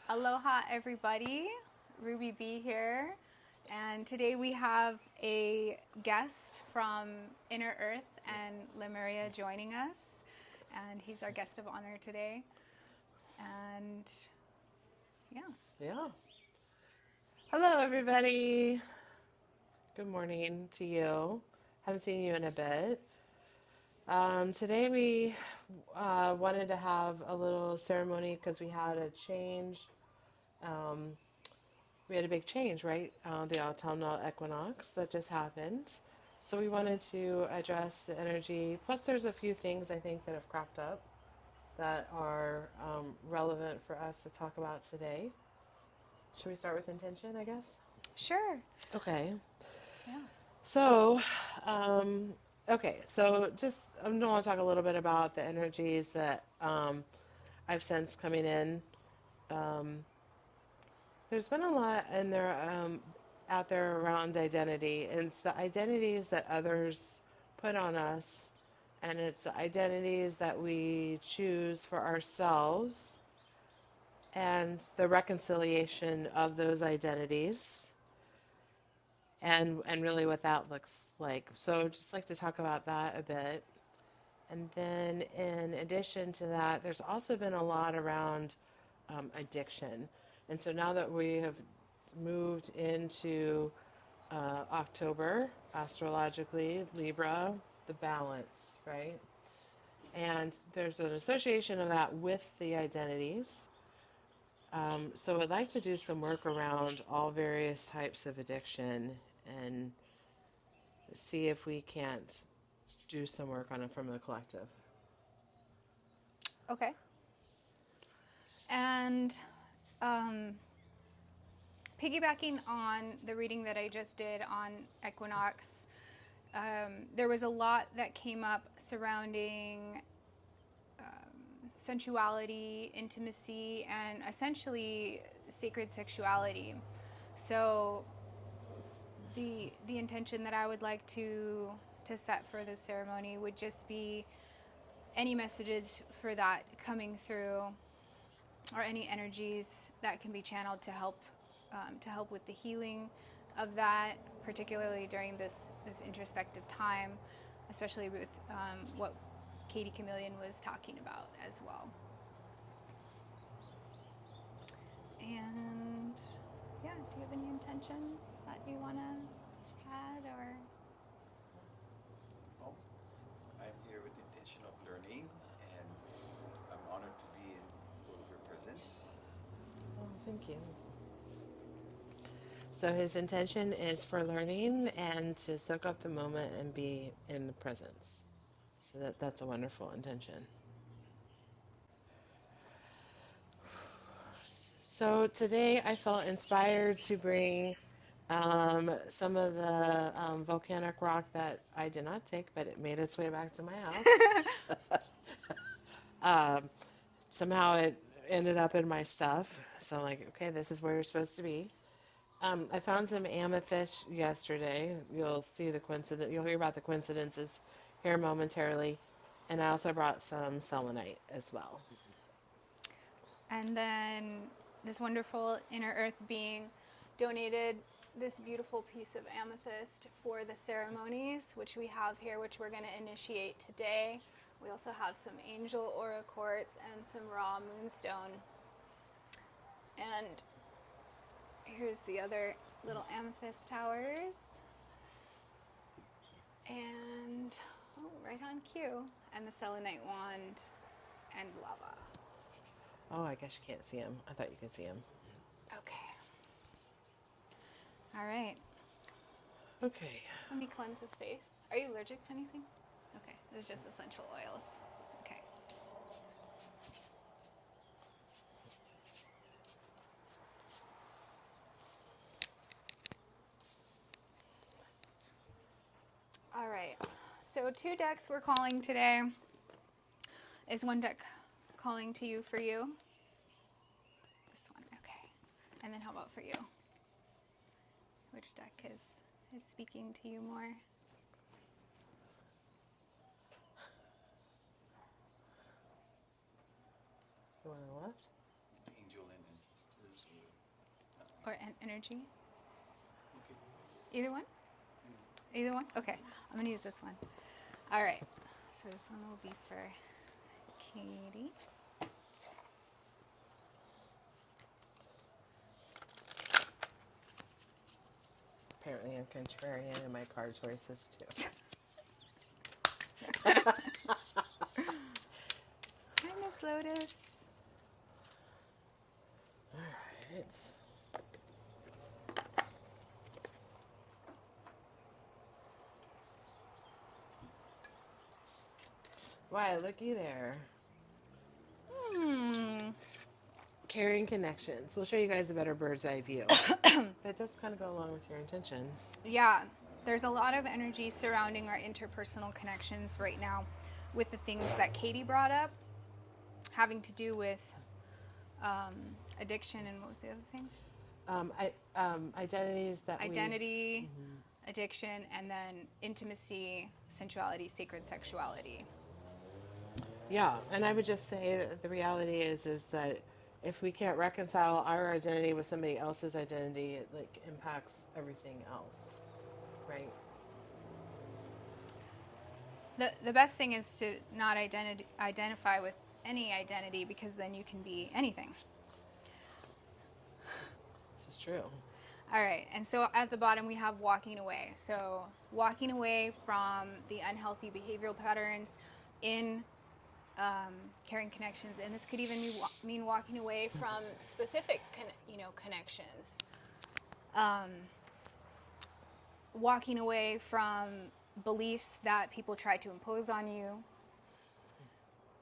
Aloha everybody, Ruby B here, and today we have a guest from Inner Earth and Lemuria joining us, and he's our guest of honor today, and Yeah. Hello, everybody. Good morning to you. Haven't seen you in a bit. Today we wanted to have a little ceremony because we had a change. Um, we had a big change, right? The autumnal equinox that just happened. So we wanted to address the energy. Plus, there's a few things I think that have cropped up that are relevant for us to talk about today. Should we start with intention, I guess? sure, Okay. yeah, So, um, okay, so just I want to talk a little bit about the energies that I've sensed coming in. Um, there's been a lot in there out there around identity, and it's the identities that others put on us, and it's the identities that we choose for ourselves, and the reconciliation of those identities and really what that looks like. So just like to talk about that a bit. And then in addition to that, there's also been a lot around addiction. And so now that we have moved into October, astrologically, Libra, the balance, right? And there's an association of that with the identities. So I'd like to do some work around all various types of addiction and see if we can't do some work on it from the collective. okay, and um, piggybacking on the reading that I just did on equinox, there was a lot that came up surrounding sensuality, intimacy, and essentially sacred sexuality. So the intention that I would like to set for this ceremony would just be any messages for that coming through, or any energies that can be channeled to help with the healing of that, particularly during this introspective time, especially with what Kati Chameleon was talking about as well. And yeah, do you have any intentions that you want to add or? Well, I'm here with the intention of learning, and I'm honored to be in both your presence. Oh, thank you. So his intention is for learning and to soak up the moment and be in the presence. So that's a wonderful intention. So today I felt inspired to bring some of the volcanic rock that I did not take, but it made its way back to my house. um, Somehow it ended up in my stuff. So I'm like, okay, this is where you're supposed to be. I found some amethyst yesterday. You'll see the coincidence. You'll hear about the coincidences here momentarily. And I also brought some selenite as well. And then this wonderful inner earth being donated this beautiful piece of amethyst for the ceremonies, which we have here, which we're going to initiate today. We also have some angel aura quartz and some raw moonstone. And here's the other little amethyst towers. And right on cue. And the selenite wand and lava. Oh, I guess you can't see him. I thought you could see him. Okay. All right. Okay. Let me cleanse the space. Are you allergic to anything? Okay, this is just essential oils. Okay. All right. So 2 decks we're calling today. Is one deck calling to you for you? This one, okay. And then how about for you? Which deck is speaking to you more? The one on the left? Angel and ancestor. or energy? Okay. Either one? Either one? Okay. I'm going to use this one. All right. So this one will be for Katie. Apparently I'm contrarian in my card choices too. Hi, Miss Lotus. All right. Why, looky there. Carrying connections. We'll show you guys a better bird's eye view. But it does kind of go along with your intention. Yeah, there's a lot of energy surrounding our interpersonal connections right now with the things that Katie brought up, having to do with addiction and what was the other thing? Identities that Identity, addiction, and then intimacy, sensuality, sacred sexuality. Yeah, and I would just say that the reality is that if we can't reconcile our identity with somebody else's identity, it like impacts everything else, right? The best thing is to not identify with any identity, because then you can be anything. This is true. All right, and so at the bottom we have walking away. So walking away from the unhealthy behavioral patterns in carrying connections, and this could even mean walking away from specific, connections. Walking away from beliefs that people try to impose on you,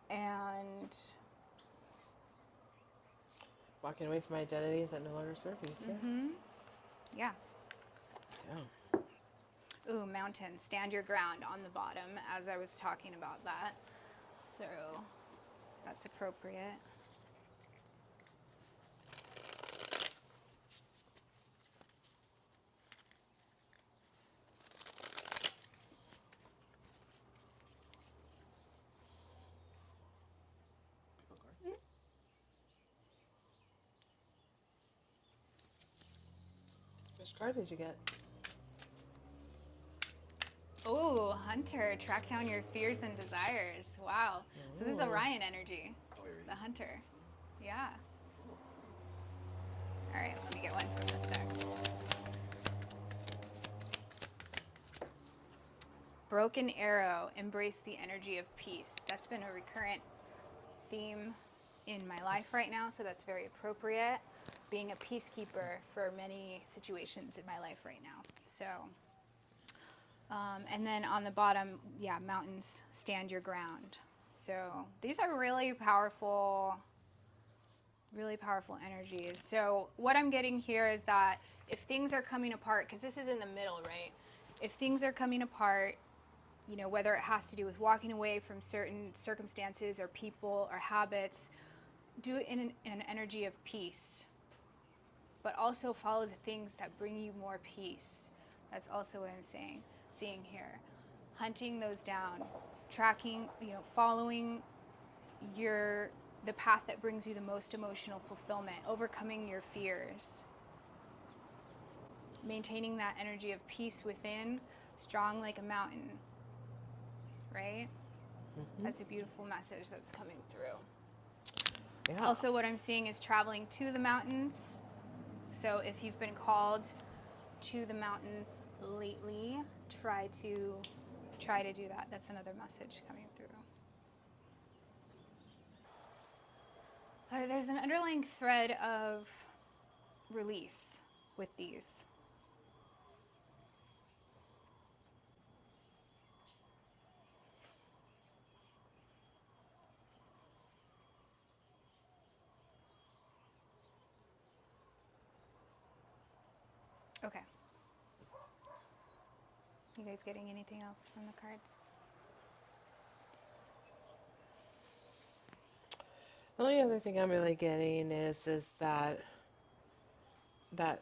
and Walking away from identities that no longer serve you. yeah. Yeah. Ooh, mountains, stand your ground on the bottom, as I was talking about that. So that's appropriate. Pick a card. Which card did you get? Oh, Hunter, track down your fears and desires. Wow. So this is Orion energy. Oh, here it The is. Hunter. Yeah. All right, let me get one from this deck. Broken Arrow, embrace the energy of peace. That's been a recurrent theme in my life right now, so that's very appropriate. Being a peacekeeper for many situations in my life right now. So, and then on the bottom, yeah, mountains, stand your ground. So these are really powerful energies. So what I'm getting here is that if things are coming apart, because this is in the middle, right? If things are coming apart, whether it has to do with walking away from certain circumstances or people or habits, do it in an energy of peace. But also follow the things that bring you more peace. That's also what I'm seeing here. Hunting those down, tracking, following the path that brings you the most emotional fulfillment, overcoming your fears, maintaining that energy of peace within, strong like a mountain, right? That's a beautiful message that's coming through. Yeah. Also, what I'm seeing is traveling to the mountains. So if you've been called to the mountains lately, try to do that. That's another message coming through. There's an underlying thread of release with these. Okay. You guys getting anything else from the cards? The only other thing I'm really getting is that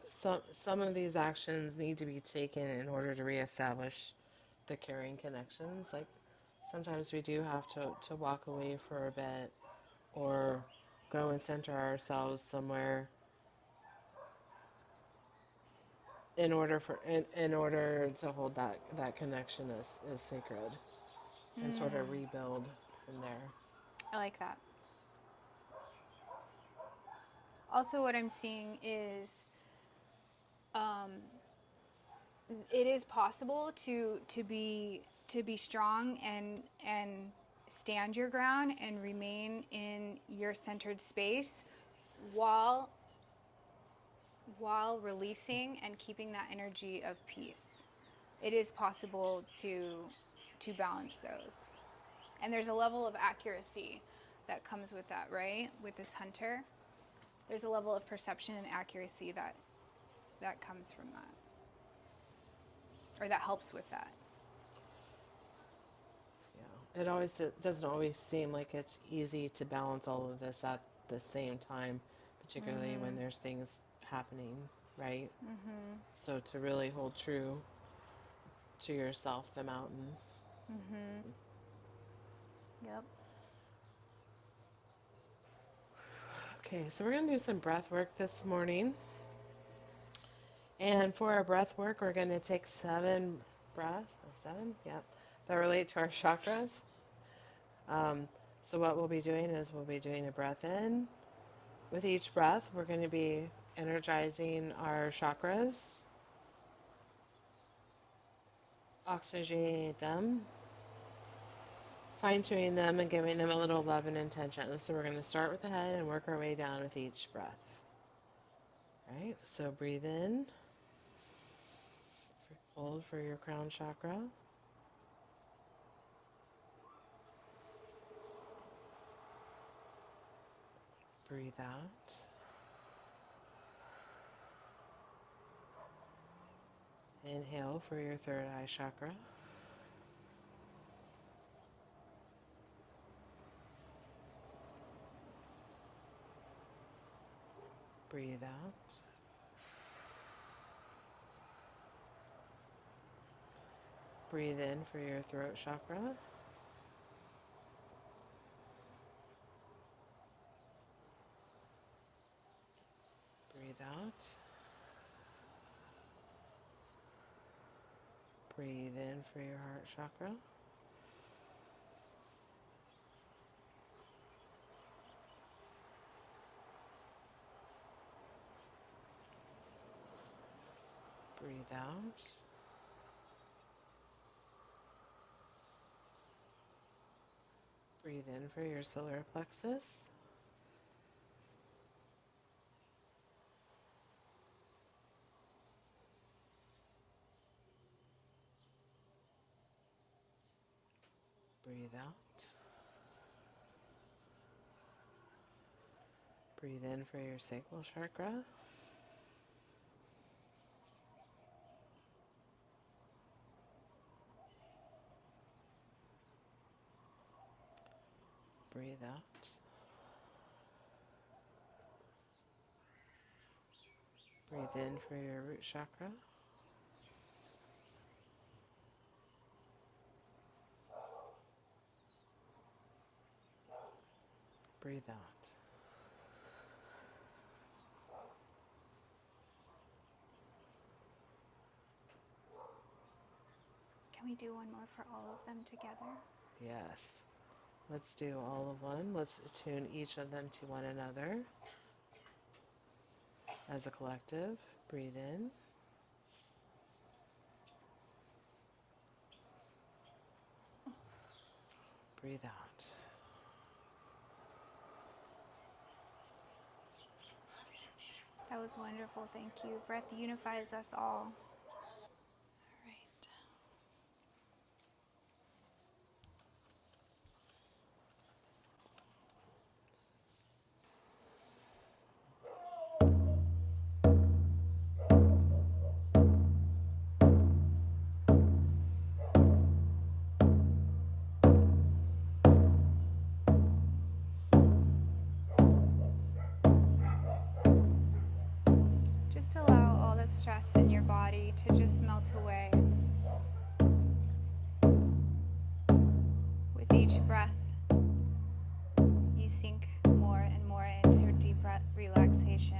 some of these actions need to be taken in order to reestablish the caring connections. Like sometimes we do have to walk away for a bit or go and center ourselves somewhere in order to hold that connection as sacred and sort of rebuild from there. I like that. Also, what I'm seeing is it is possible to be strong and stand your ground and remain in your centered space while releasing and keeping that energy of peace. It is possible to balance those. And there's a level of accuracy that comes with that, right? With this hunter. There's a level of perception and accuracy that comes from that. Or that helps with that. Yeah, it doesn't always seem like it's easy to balance all of this at the same time, particularly when there's things happening, right? So to really hold true to yourself, the mountain. Yep. Okay, so we're going to do some breath work this morning. And for our breath work, we're going to take 7 breaths, 7, yeah, that relate to our chakras. So what we'll be doing is we'll be doing a breath in. With each breath, we're going to be energizing our chakras, oxygenating them, fine-tuning them, and giving them a little love and intention. So we're going to start with the head and work our way down with each breath. All right, so breathe in. Hold for your crown chakra. Breathe out. Inhale for your third eye chakra. Breathe out. Breathe in for your throat chakra. Breathe out. Breathe in for your heart chakra. Breathe out. Breathe in for your solar plexus. Breathe out. Breathe in for your sacral chakra. Breathe out. Breathe in for your root chakra. Breathe out. Can we do one more for all of them together? Yes. Let's do all of one. Let's attune each of them to one another. As a collective, breathe in. Breathe out. That was wonderful. Thank you. Breath unifies us all. All right. Just allow all the stress in your body to just melt away. With each breath, you sink more and more into deep relaxation.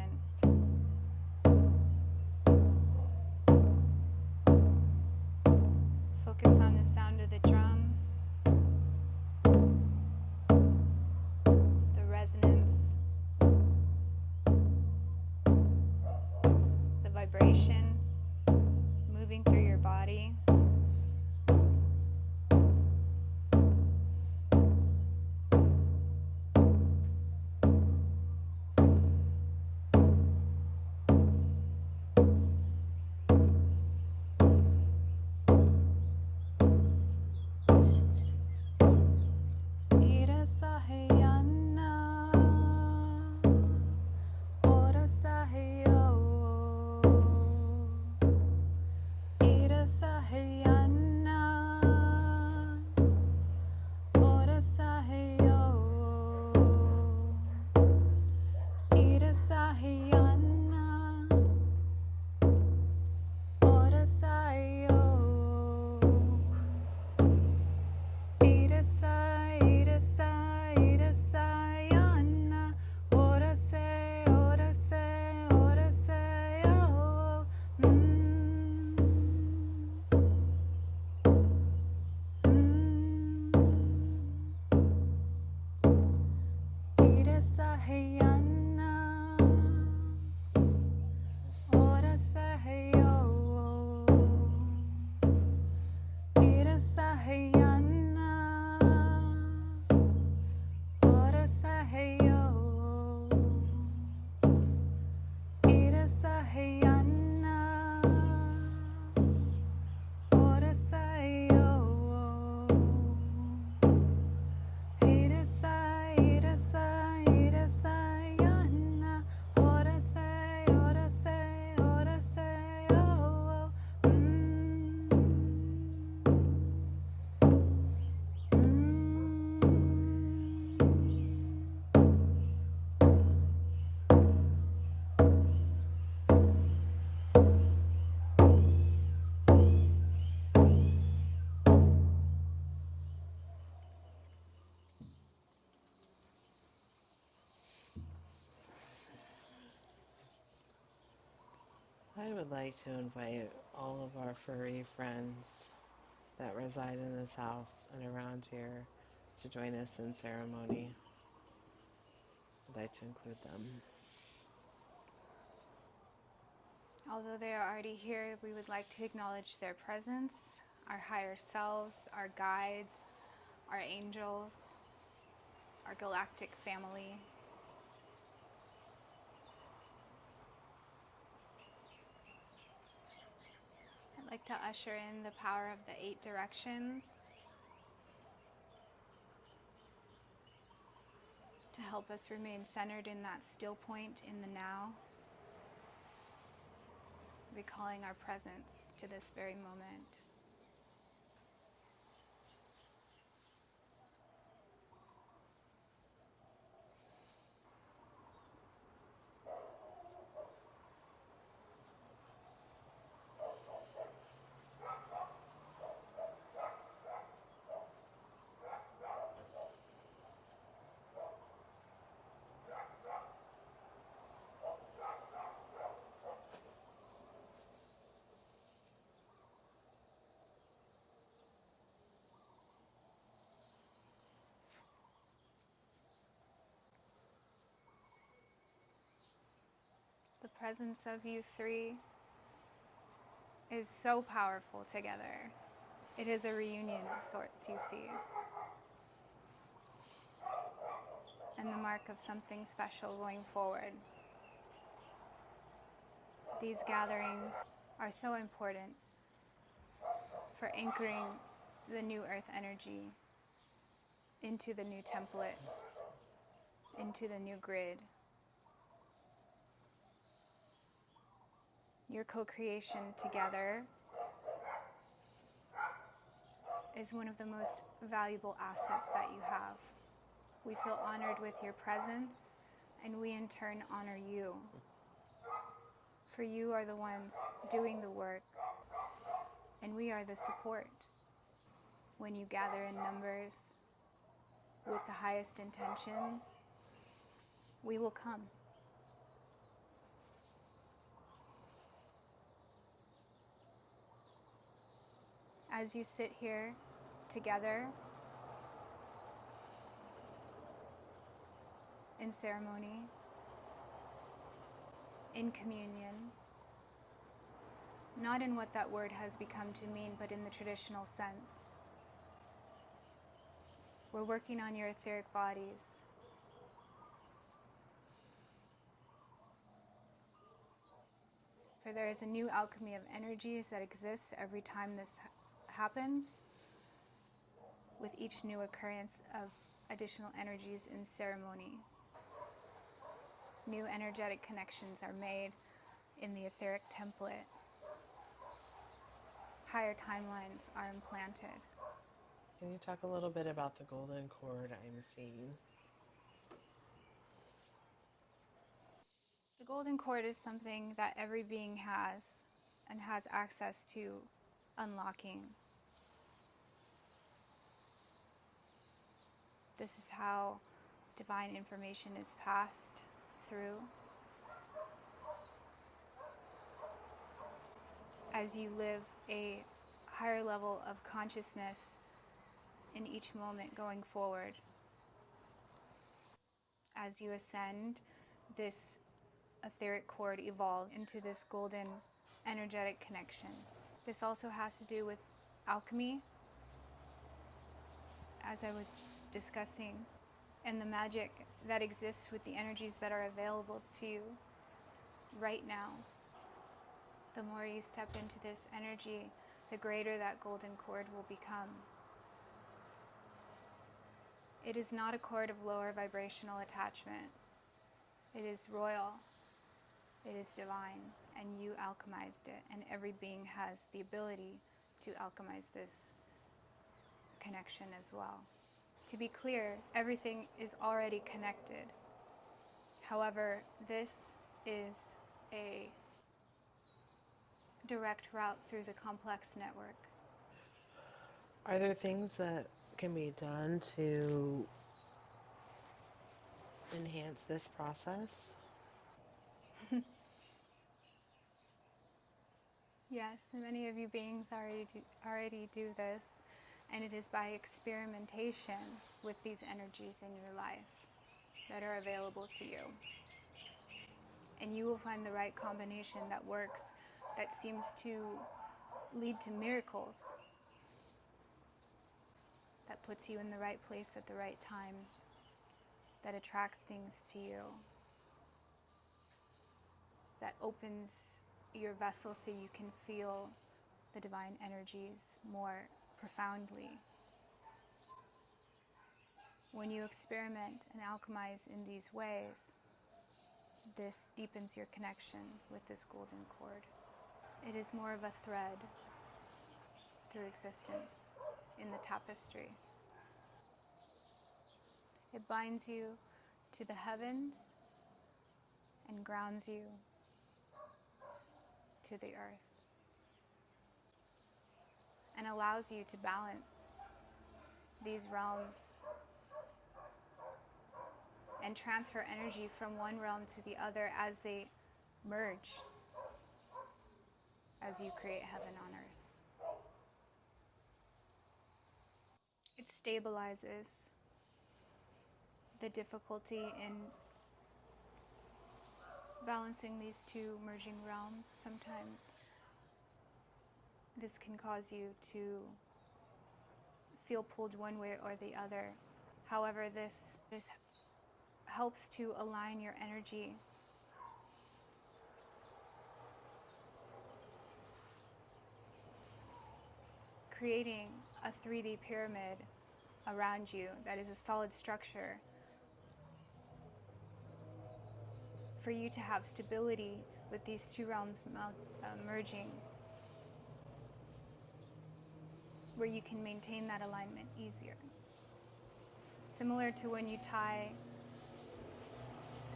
vibration moving through your body. I would like to invite all of our furry friends that reside in this house and around here to join us in ceremony. I'd like to include them. Although they are already here, we would like to acknowledge their presence, our higher selves, our guides, our angels, our galactic family. I'd like to usher in the power of the 8 directions to help us remain centered in that still point in the now, recalling our presence to this very moment. The presence of you 3 is so powerful together. It is a reunion of sorts, you see, and the mark of something special going forward. These gatherings are so important for anchoring the new earth energy into the new template, into the new grid. Your co-creation together is one of the most valuable assets that you have. We feel honored with your presence, and we in turn honor you. For you are the ones doing the work, and we are the support. When you gather in numbers with the highest intentions, we will come. As you sit here together in ceremony, in communion, not in what that word has become to mean, but in the traditional sense. We're working on your etheric bodies. For there is a new alchemy of energies that exists every time this happens, with each new occurrence of additional energies in ceremony. New energetic connections are made in the etheric template. Higher timelines are implanted. Can you talk a little bit about the golden cord I'm seeing? The golden cord is something that every being has and has access to unlocking. This is how divine information is passed through. As you live a higher level of consciousness in each moment going forward, as you ascend, this etheric cord evolves into this golden energetic connection. This also has to do with alchemy, as I was discussing, and the magic that exists with the energies that are available to you right now. The more you step into this energy, the greater that golden cord will become. It is not a cord of lower vibrational attachment. It is royal. It is divine, and you alchemized it, and every being has the ability to alchemize this connection as well. To be clear, everything is already connected. However, this is a direct route through the complex network. Are there things that can be done to enhance this process? Yes, many of you beings already do this, and it is by experimentation with these energies in your life that are available to you. And you will find the right combination that works, that seems to lead to miracles, that puts you in the right place at the right time, that attracts things to you, that opens your vessel so you can feel the divine energies more profoundly. When you experiment and alchemize in these ways, this deepens your connection with this golden cord. It is more of a thread through existence in the tapestry. It binds you to the heavens and grounds you to the earth, and allows you to balance these realms and transfer energy from one realm to the other as they merge, as you create heaven on earth. It stabilizes the difficulty in balancing these two merging realms. Sometimes this can cause you to feel pulled one way or the other. However, this helps to align your energy creating a 3D pyramid around you that is a solid structure for you to have stability with these two realms merging, where you can maintain that alignment easier. Similar to when you tie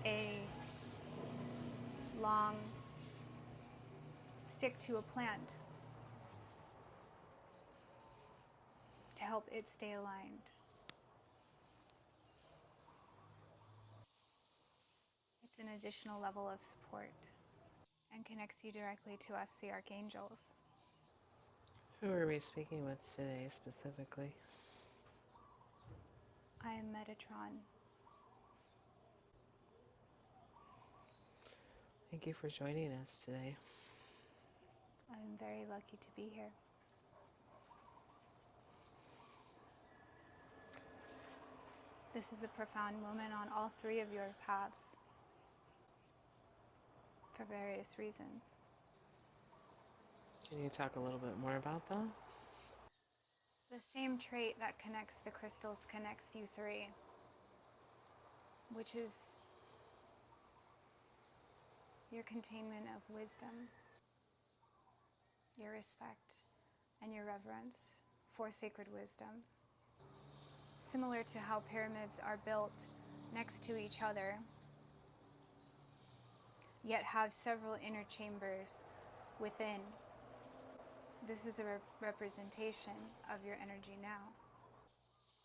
a long stick to a plant to help it stay aligned. It's an additional level of support and connects you directly to us, the Archangels. Who are we speaking with today specifically? I am Metatron. Thank you for joining us today. I'm very lucky to be here. This is a profound moment on all three of your paths for various reasons. Can you talk a little bit more about that? The same trait that connects the crystals connects you three, which is your containment of wisdom, your respect, and your reverence for sacred wisdom. Similar to how pyramids are built next to each other, yet have several inner chambers within. This is a representation of your energy now,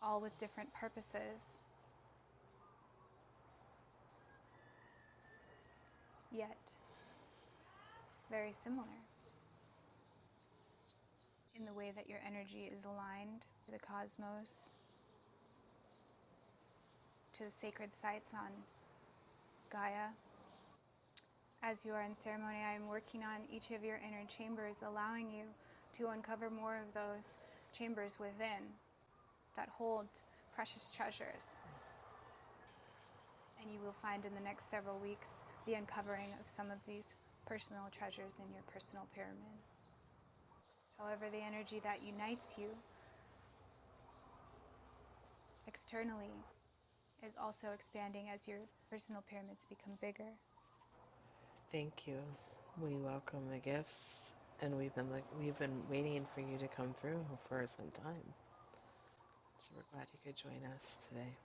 all with different purposes, yet very similar in the way that your energy is aligned to the cosmos, to the sacred sites on Gaia. As you are in ceremony, I am working on each of your inner chambers, allowing you to uncover more of those chambers within that hold precious treasures. And you will find in the next several weeks the uncovering of some of these personal treasures in your personal pyramid. However, the energy that unites you externally is also expanding as your personal pyramids become bigger. Thank you. We welcome the gifts, and we've been waiting for you to come through for some time. So we're glad you could join us today.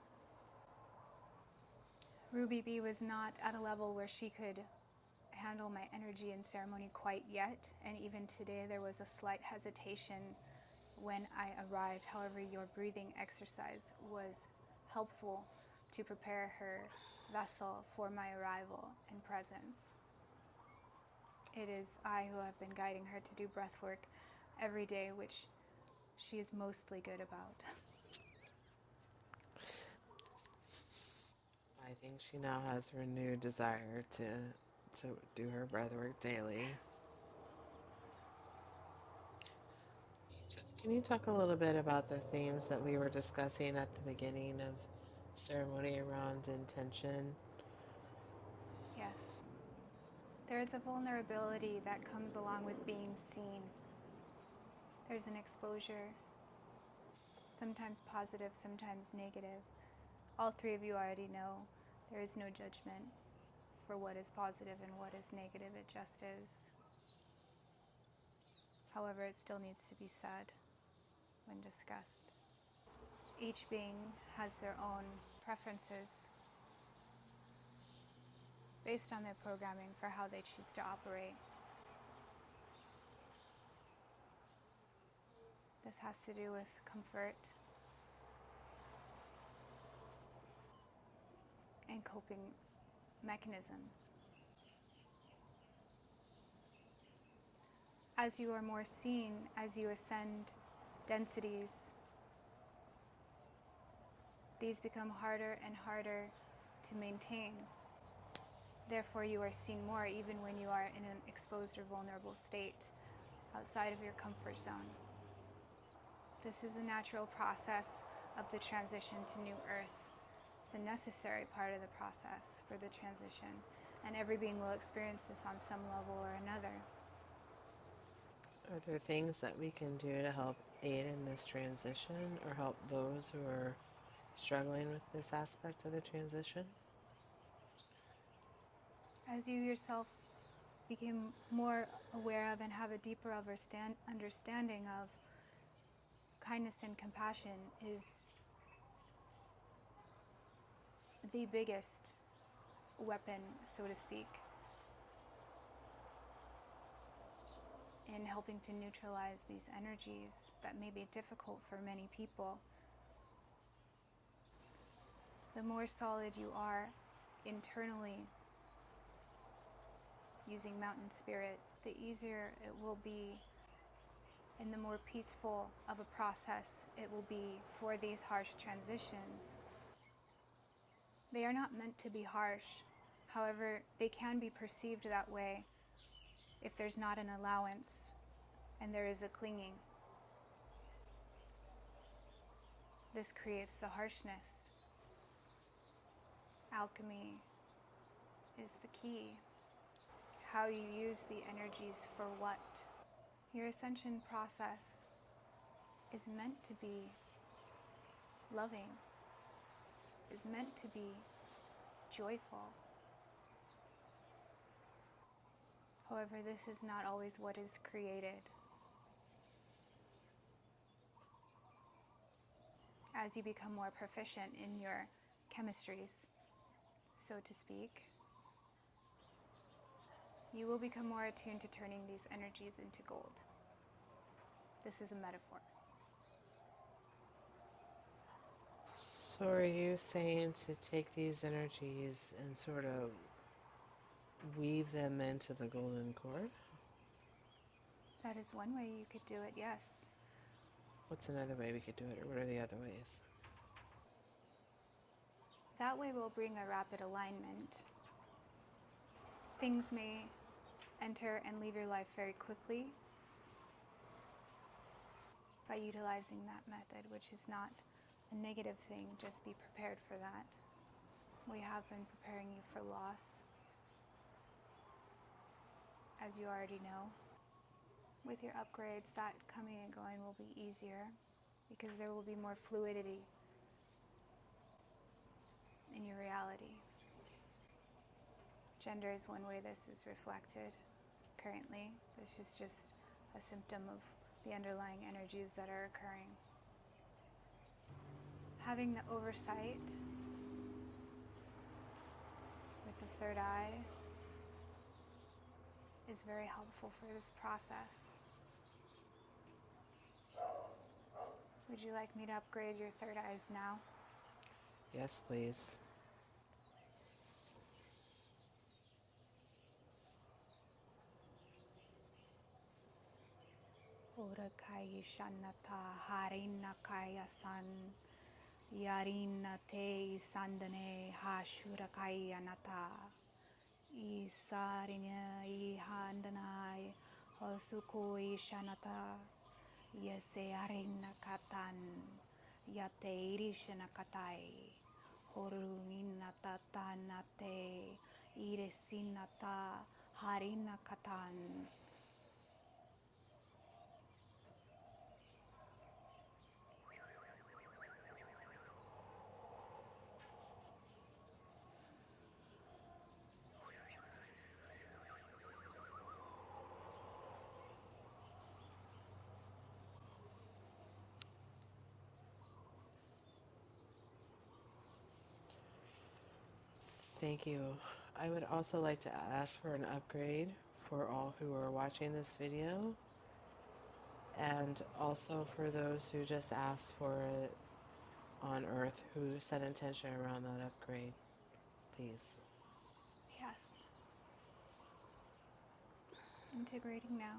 Ruby B was not at a level where she could handle my energy in ceremony quite yet, and even today there was a slight hesitation when I arrived. However, your breathing exercise was helpful to prepare her vessel for my arrival and presence. It is I who have been guiding her to do breath work every day, which she is mostly good about. I think she now has renewed desire to do her breathwork daily. Can you talk a little bit about the themes that we were discussing at the beginning of ceremony around intention? Yes. There is a vulnerability that comes along with being seen. There's an exposure, sometimes positive, sometimes negative. All three of you already know there is no judgment for what is positive and what is negative. It just is. However, it still needs to be said when discussed. Each being has their own preferences based on their programming for how they choose to operate. This has to do with comfort and coping mechanisms. As you are more seen, as you ascend densities, these become harder and harder to maintain. Therefore, you are seen more even when you are in an exposed or vulnerable state outside of your comfort zone. This is a natural process of the transition to New Earth. It's a necessary part of the process for the transition, and every being will experience this on some level or another. Are there things that we can do to help aid in this transition or help those who are struggling with this aspect of the transition? As you yourself become more aware of and have a deeper understanding of, kindness and compassion is the biggest weapon, so to speak, in helping to neutralize these energies that may be difficult for many people. The more solid you are internally using mountain spirit, the easier it will be and the more peaceful of a process it will be for these harsh transitions. They are not meant to be harsh. However, they can be perceived that way if there's not an allowance and there is a clinging. This creates the harshness. Alchemy is the key. How you use the energies for what. Your ascension process is meant to be loving, is meant to be joyful. However, this is not always what is created. As you become more proficient in your chemistries, so to speak, you will become more attuned to turning these energies into gold. This is a metaphor. So are you saying to take these energies and sort of weave them into the golden cord? That is one way you could do it, yes. What's another way we could do it, or what are the other ways? That way will bring a rapid alignment. Things may enter and leave your life very quickly by utilizing that method, which is not a negative thing. Just be prepared for that. We have been preparing you for loss, as you already know. With your upgrades, that coming and going will be easier because there will be more fluidity in your reality. Gender is one way this is reflected currently. This is just a symptom of the underlying energies that are occurring. Having the oversight with the third eye is very helpful for this process. Would you like me to upgrade your third eyes now? Yes, please. Orakai Shanata Harina Kaya San Yarina Te Sandane Hashurakai Anata Isarina Ihandanai Osukoi Shanata Yese Arina Katan Yate Irishana Katai Horunina Tatanate Iresinata Harina Katan. Thank you. I would also like to ask for an upgrade for all who are watching this video, and also for those who just asked for it on Earth, who set intention around that upgrade, please. Yes. Integrating now.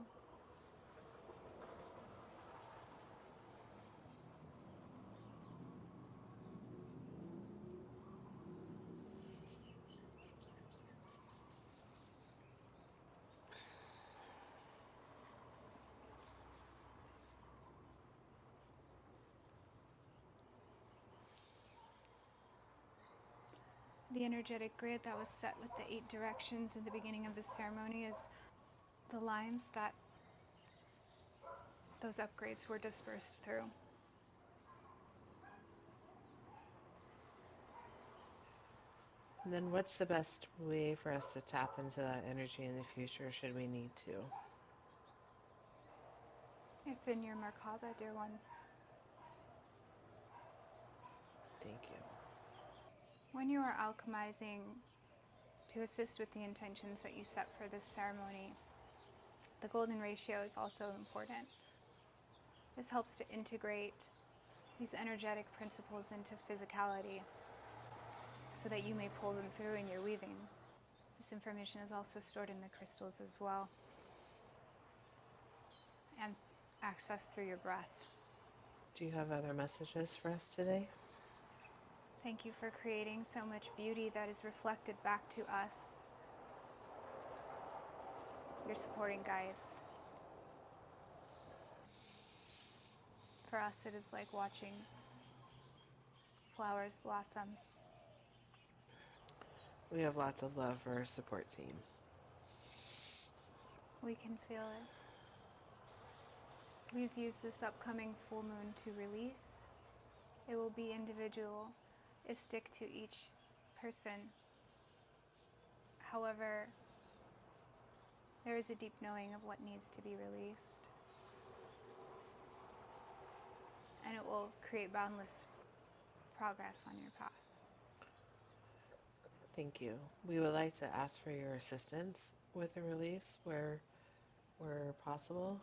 The energetic grid that was set with the 8 directions in the beginning of the ceremony is the lines that those upgrades were dispersed through. And then what's the best way for us to tap into that energy in the future should we need to? It's in your Merkaba, dear one. Thank you. When you are alchemizing to assist with the intentions that you set for this ceremony, the golden ratio is also important. This helps to integrate these energetic principles into physicality so that you may pull them through in your weaving. This information is also stored in the crystals as well, and accessed through your breath. Do you have other messages for us today? Thank you for creating so much beauty that is reflected back to us. your supporting guides. For us, it is like watching flowers blossom. We have lots of love for our support team. We can feel it. Please use this upcoming full moon to release. It will be individualistic to each person. However, there is a deep knowing of what needs to be released. And it will create boundless progress on your path. Thank you. We would like to ask for your assistance with the release where possible.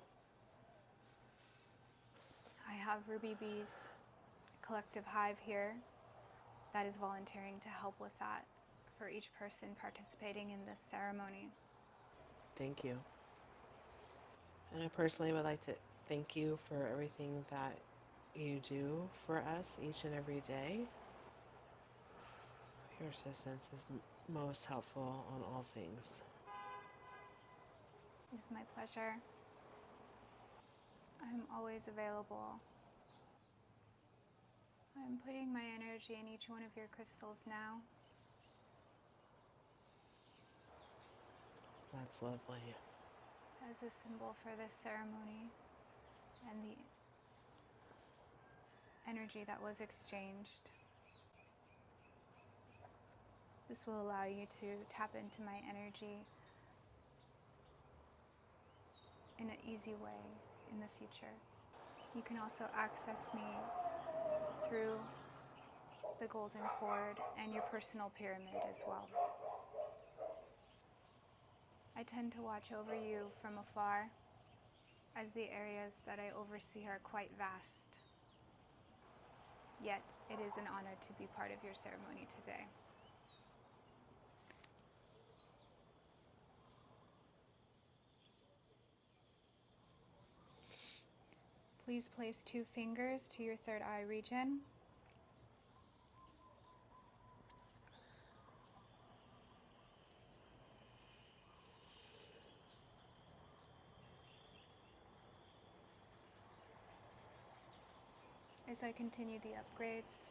I have Ruby Bee's collective hive here that is volunteering to help with that for each person participating in this ceremony. Thank you. And I personally would like to thank you for everything that you do for us each and every day. Your assistance is most helpful on all things. It is my pleasure. I am always available. I am putting my energy in each one of your crystals now. That's lovely. As a symbol for this ceremony and the energy that was exchanged. This will allow you to tap into my energy in an easy way in the future. You can also access me through the golden cord and your personal pyramid as well. I tend to watch over you from afar, as the areas that I oversee are quite vast. Yet, it is an honor to be part of your ceremony today. Please place 2 fingers to your third eye region. As I continue the upgrades,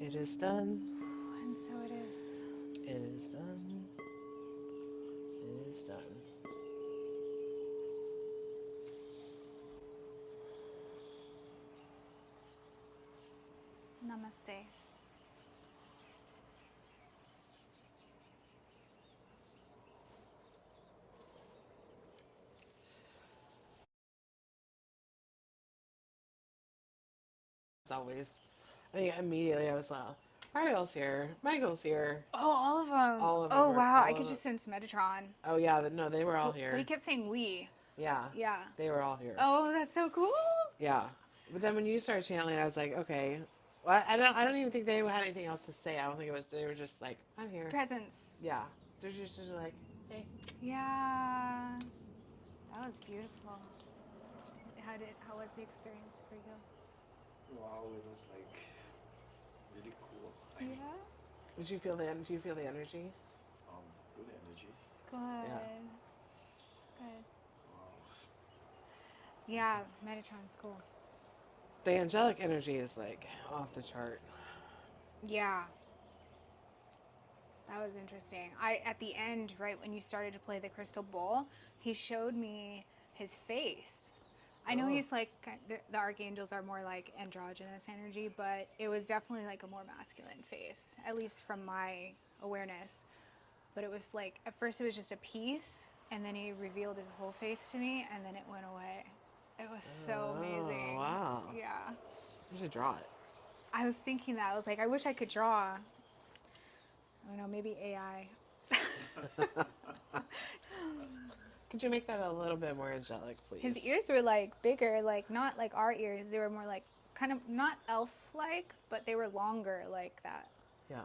It is done. and so it is. It is done. It is is done. Namaste. As always, I mean, immediately I was like, Ariel's here, Michael's here, Oh, all of them. all of them. Oh, wow. all I of could them. just sense Metatron. Oh yeah, no, they were all But he here. kept saying we. Yeah, Yeah. they were all here. Oh, that's so cool. Yeah, but then when you started channeling, I was like, okay. Well, I don't even think they had anything else to say. I don't think it was. They were just like, I'm here. Presence. Yeah, they're just like, hey. Yeah. That was beautiful. How was the experience for you? Wow, it was like really cool. Yeah. Did you feel the energy? Do you feel the energy? Good energy. Good. Yeah. Good. Wow. Yeah, Metatron's cool. The angelic energy is like off the chart. Yeah. That was interesting. At the end, right when you started to play the crystal bowl, he showed me his face. I know Oh. he's like the archangels are more like androgynous energy, but it was definitely like a more masculine face, at least from my awareness. But it was like at first it was just a piece, and then he revealed his whole face to me, and then it went away. It was so amazing. Oh, wow. Yeah. You should draw it. I was thinking that. I was like, I wish I could draw. I don't know, maybe AI. Could you make that a little bit more angelic, please? His ears were like bigger, like not like our ears. They were more like kind of not elf-like, but they were longer like that. Yeah.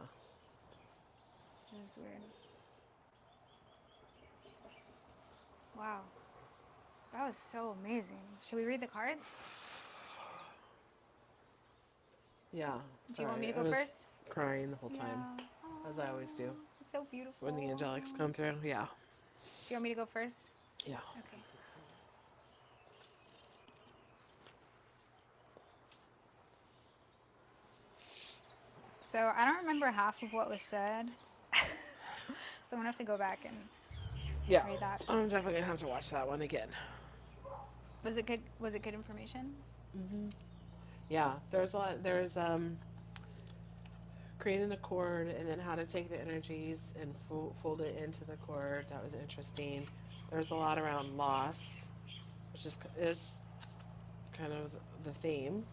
It was weird. Wow. That was so amazing. Should we read the cards? Yeah. Do you want me to Sorry, go I was first? crying the whole time, Yeah. as I always do. It's so beautiful. When the angelics come through. Yeah. Do you want me to go first? Yeah. Okay. So I don't remember half of what was said. So I'm gonna have to go back and Yeah. read that. I'm definitely gonna have to watch that one again. Was it good? Was it good information? Yeah. There's a lot. There's creating the cord and then how to take the energies and fold it into the cord. That was interesting. There's a lot around loss, which is kind of the theme.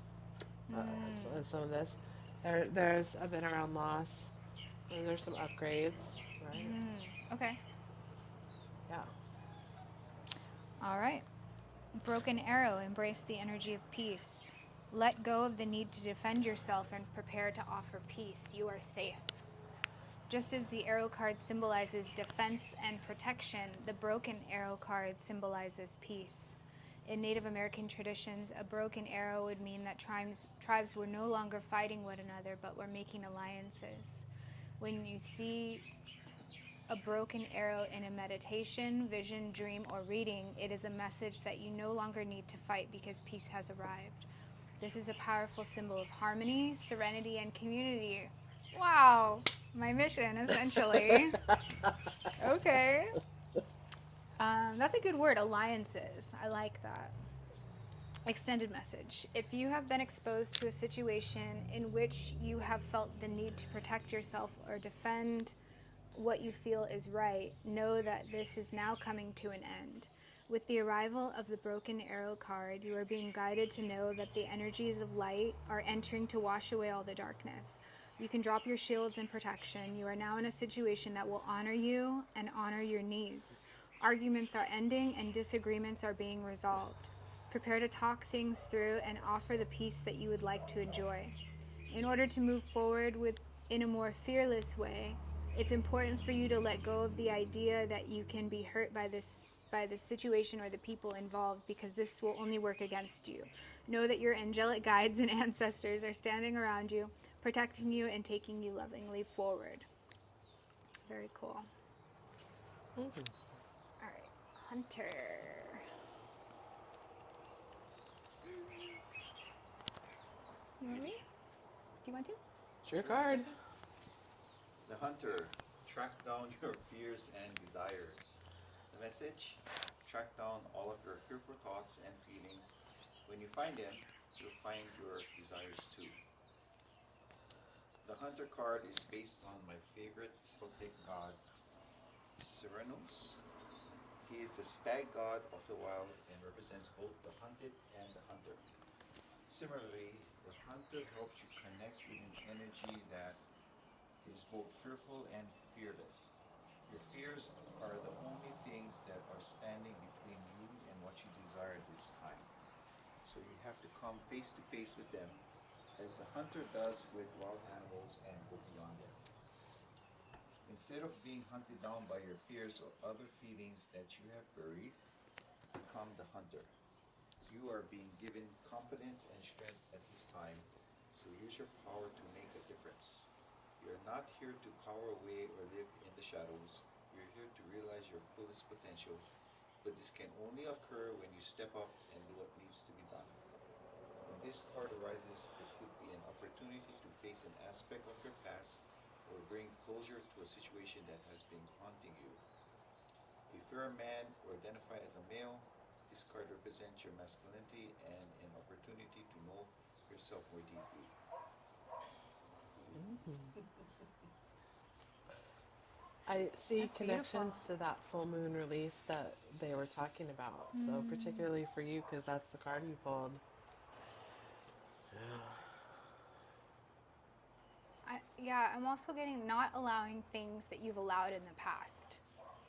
Some of this. There's a bit around loss, and there's some upgrades, right? Okay. Yeah. All right. Broken arrow, embrace the energy of peace. Let go of the need to defend yourself and prepare to offer peace. You are safe. Just as the arrow card symbolizes defense and protection, the broken arrow card symbolizes peace. In Native American traditions, a broken arrow would mean that tribes were no longer fighting one another, but were making alliances. When you see a broken arrow in a meditation, vision, dream, or reading, it is a message that you no longer need to fight because peace has arrived. This is a powerful symbol of harmony, serenity, and community. Wow, my mission, essentially. Okay. That's a good word, alliances. I like that. Extended message. If you have been exposed to a situation in which you have felt the need to protect yourself or defend what you feel is right, know that this is now coming to an end. With the arrival of the broken arrow card, you are being guided to know that the energies of light are entering to wash away all the darkness. You can drop your shields and protection. You are now in a situation that will honor you and honor your needs. Arguments are ending and disagreements are being resolved. Prepare to talk things through and offer the peace that you would like to enjoy. In order to move forward in a more fearless way, it's important for you to let go of the idea that you can be hurt by the situation or the people involved, because this will only work against you. Know that your angelic guides and ancestors are standing around you, protecting you and taking you lovingly forward. Very cool. All right, Hunter. You want me? Do you want to? It's your card. The hunter, track down your fears and desires. message. Track down all of your fearful thoughts and feelings. When you find them, you'll find your desires too. The Hunter card is based on my favorite Celtic god, Cernunnos. He is the stag god of the wild and represents both the hunted and the hunter. Similarly, the hunter helps you connect with an energy that is both fearful and fearless. Your fears are the only things that are standing between you and what you desire this time. So you have to come face to face with them, as the hunter does with wild animals, and go beyond them. Instead of being hunted down by your fears or other feelings that you have buried, become the hunter. You are being given confidence and strength at this time, so use your power to make a difference. You're not here to cower away or live in the shadows. You're here to realize your fullest potential, but this can only occur when you step up and do what needs to be done. When this card arises, it could be an opportunity to face an aspect of your past or bring closure to a situation that has been haunting you. If you're a man or identify as a male, this card represents your masculinity and an opportunity to know yourself more deeply. I see That's connections beautiful. to that full moon release that they were talking about. So particularly for you, because that's the card you pulled. Yeah. Yeah, I'm also getting not allowing things that you've allowed in the past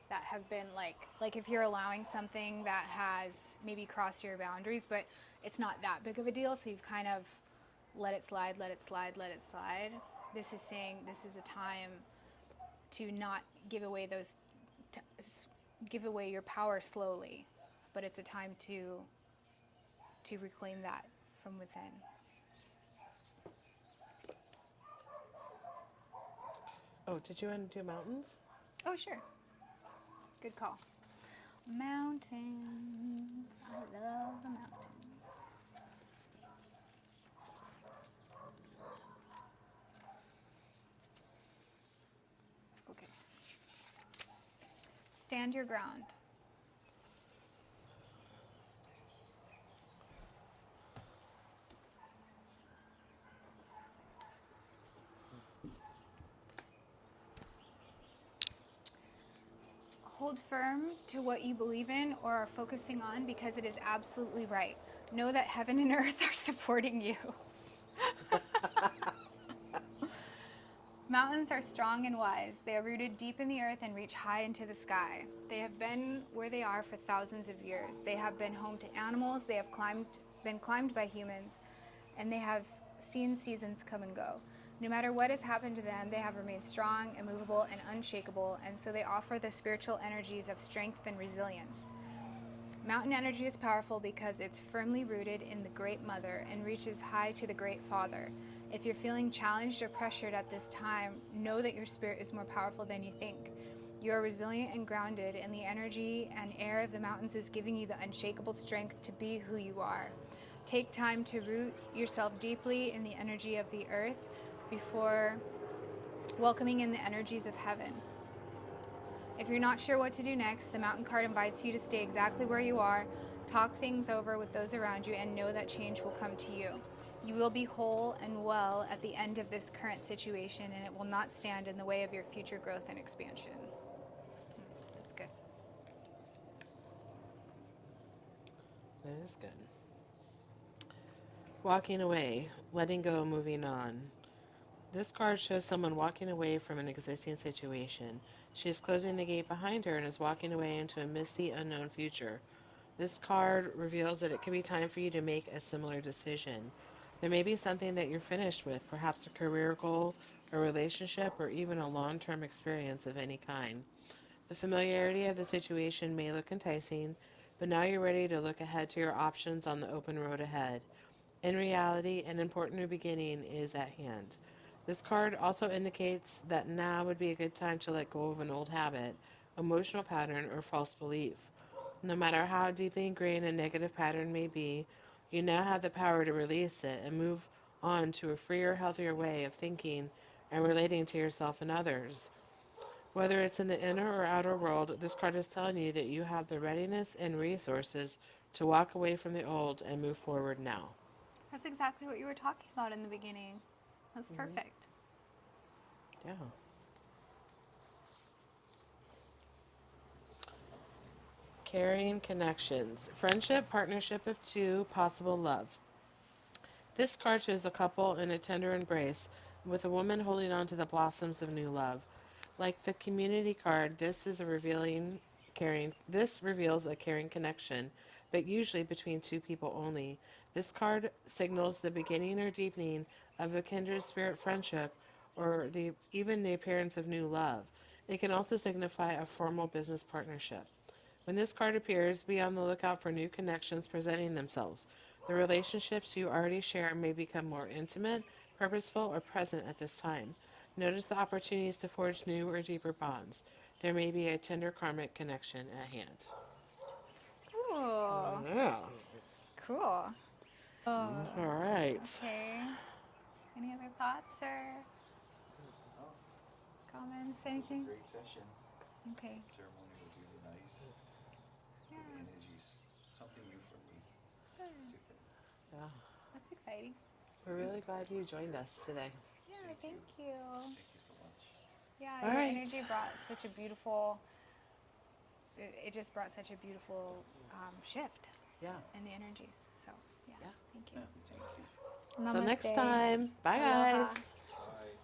that have been like if you're allowing something that has maybe crossed your boundaries, but it's not that big of a deal, so you've kind of let it slide, let it slide, let it slide. This is saying this is a time to not give away to give away your power slowly, but it's a time to reclaim that from within. Oh, did you want to do mountains? Oh, sure. Good call. Mountains. I love the mountains. Okay. Stand your ground. Hold firm to what you believe in or are focusing on because it is absolutely right. Know that heaven and earth are supporting you. Mountains are strong and wise. They are rooted deep in the earth and reach high into the sky. They have been where they are for thousands of years. They have been home to animals. They have been climbed by humans, and they have seen seasons come and go. No matter what has happened to them, they have remained strong, immovable, and unshakable, and so they offer the spiritual energies of strength and resilience. Mountain energy is powerful because it's firmly rooted in the Great Mother and reaches high to the Great Father. If you're feeling challenged or pressured at this time, know that your spirit is more powerful than you think. You are resilient and grounded, and the energy and air of the mountains is giving you the unshakable strength to be who you are. Take time to root yourself deeply in the energy of the earth before welcoming in the energies of heaven. If you're not sure what to do next, the mountain card invites you to stay exactly where you are, talk things over with those around you, and know that change will come to you. You will be whole and well at the end of this current situation, and it will not stand in the way of your future growth and expansion. That's good. That is good. Walking away, letting go, moving on. This card shows someone walking away from an existing situation. She is closing the gate behind her and is walking away into a misty, unknown future. This card reveals that it could be time for you to make a similar decision. There may be something that you're finished with, perhaps a career goal, a relationship, or even a long-term experience of any kind. The familiarity of the situation may look enticing, but now you're ready to look ahead to your options on the open road ahead. In reality, an important new beginning is at hand. This card also indicates that now would be a good time to let go of an old habit, emotional pattern, or false belief. No matter how deeply ingrained a negative pattern may be, you now have the power to release it and move on to a freer, healthier way of thinking and relating to yourself and others. Whether it's in the inner or outer world, this card is telling you that you have the readiness and resources to walk away from the old and move forward now. That's exactly what you were talking about in the beginning. That's perfect. Yeah. Carrying connections. Friendship, partnership of two, possible love. This card shows a couple in a tender embrace with a woman holding on to the blossoms of new love. Like the community card, this reveals a caring connection, but usually between two people only. This card signals the beginning or deepening of a kindred spirit friendship or even the appearance of new love. It can also signify a formal business partnership. When this card appears, be on the lookout for new connections presenting themselves. The relationships you already share may become more intimate, purposeful, or present at this time. Notice the opportunities to forge new or deeper bonds. There may be a tender karmic connection at hand. Ooh, Yeah. cool. All right. Okay. Any other thoughts or Oh, comments? it was a Anything? great session. Okay. The ceremony was really nice. Yeah. The energies, something new for me, Good. different. Yeah. That's exciting. We're really glad you joined us today. Yeah. Thank Thank you. you. Thank you so much. Yeah. All Your right. energy brought such a beautiful. It just brought such a beautiful shift Yeah. in the energies. So yeah. Yeah. Thank you. Yeah, thank you. Till next Namaste. time. Bye, Aloha. guys.